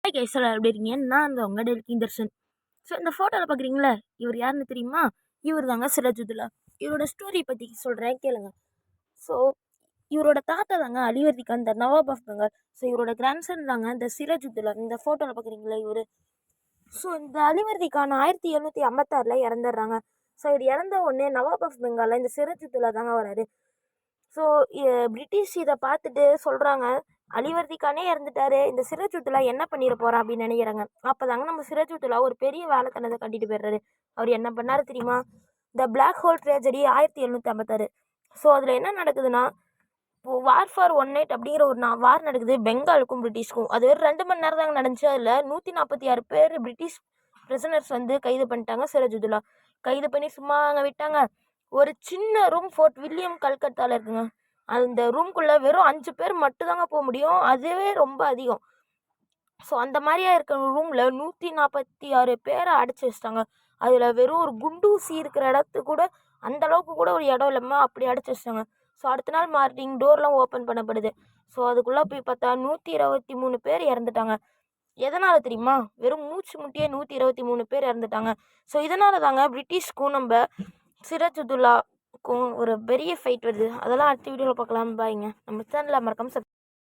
Hi guys, எல்லாரும் எப்படி இருக்கீங்க? நான் அந்த உங்கள் டெல்கிங் தர்ஷன். ஸோ இந்த ஃபோட்டோவில் பார்க்குறீங்களா, இவர் யாருன்னு தெரியுமா? இவர் தாங்க சிராஜுதுல்லா. இவரோட ஸ்டோரி பற்றி சொல்கிறேன் கேளுங்க. ஸோ இவரோட தாத்தா தாங்க அலிவர்தி கான், த நவாப் ஆஃப் பெங்கால். ஸோ இவரோட கிராண்ட்சன் தாங்க இந்த சிராஜுதுல்லா. இந்த ஃபோட்டோவில் பார்க்குறீங்களா இவர். ஸோ இந்த அலிவர்தி கான் 1756 இறந்துடுறாங்க. ஸோ இவர் இறந்த உடனே நவாப் ஆஃப் பெங்காலில் இந்த சிராஜுதுல்லா தாங்க வராரு. ஸோ பிரிட்டிஷ் இதை பார்த்துட்டு சொல்கிறாங்க, அலிவர்தி கானே இறந்துட்டாரு, இந்த சிராஜுதுல்லா என்ன பண்ணிட போகிறான் அப்படின்னு நினைக்கிறாங்க. அப்போ தாங்க நம்ம சிராஜுதுல்லா ஒரு பெரிய வேலைத்தனத்தை கட்டிட்டு போயிடுறாரு. அவர் என்ன பண்ணாரு தெரியுமா? த பிளாக் ஹோல் ட்ரேஜடி 1756. ஸோ அதில் என்ன நடக்குதுன்னா, வார் ஃபார் ஒன் நைட் அப்படிங்கிற ஒரு வார் நடக்குது பெங்காலுக்கும் பிரிட்டிஷ்க்கும். அது ஒரு 2 மணி நேரம் தாங்க நடந்துச்சு. அதில் 146 பேர் பிரிட்டிஷ் பிரிசனர்ஸ் வந்து கைது பண்ணிட்டாங்க. சிராஜுதுல்லா கைது பண்ணி சும்மா அங்கே விட்டாங்க. ஒரு சின்ன ரூம் ஃபோர்ட் வில்லியம் கல்கத்தாவில் இருக்குங்க. அந்த ரூம்குள்ளே வெறும் 5 பேர் மட்டும்தாங்க போக முடியும். அதுவே ரொம்ப அதிகம். ஸோ அந்த மாதிரியா இருக்கிற ரூமில் 146 பேரை அடைச்சி வச்சிட்டாங்க. அதில் வெறும் ஒரு குண்டூசி இருக்கிற இடத்து கூட அந்த அளவுக்கு கூட ஒரு இடம் இல்லாமல் அப்படி அடைச்சி வச்சிட்டாங்க. ஸோ அடுத்த நாள் மார்னிங் டோர்லாம் ஓப்பன் பண்ணப்படுது. ஸோ அதுக்குள்ளே போய் பார்த்தா 123 பேர் இறந்துட்டாங்க. எதனால் தெரியுமா? வெறும் மூச்சு முட்டியே 123 பேர் இறந்துட்டாங்க. ஸோ இதனால தாங்க பிரிட்டிஷ்க்கும் நம்ம சிராஜுதுல்லாக்கும் ஒரு பெரிய ஃபைட் வருது. அதெல்லாம் அடுத்த வீடியோவில் பார்க்கலாம். பாய்ங்க. நம்ம சேனலில் மறக்காம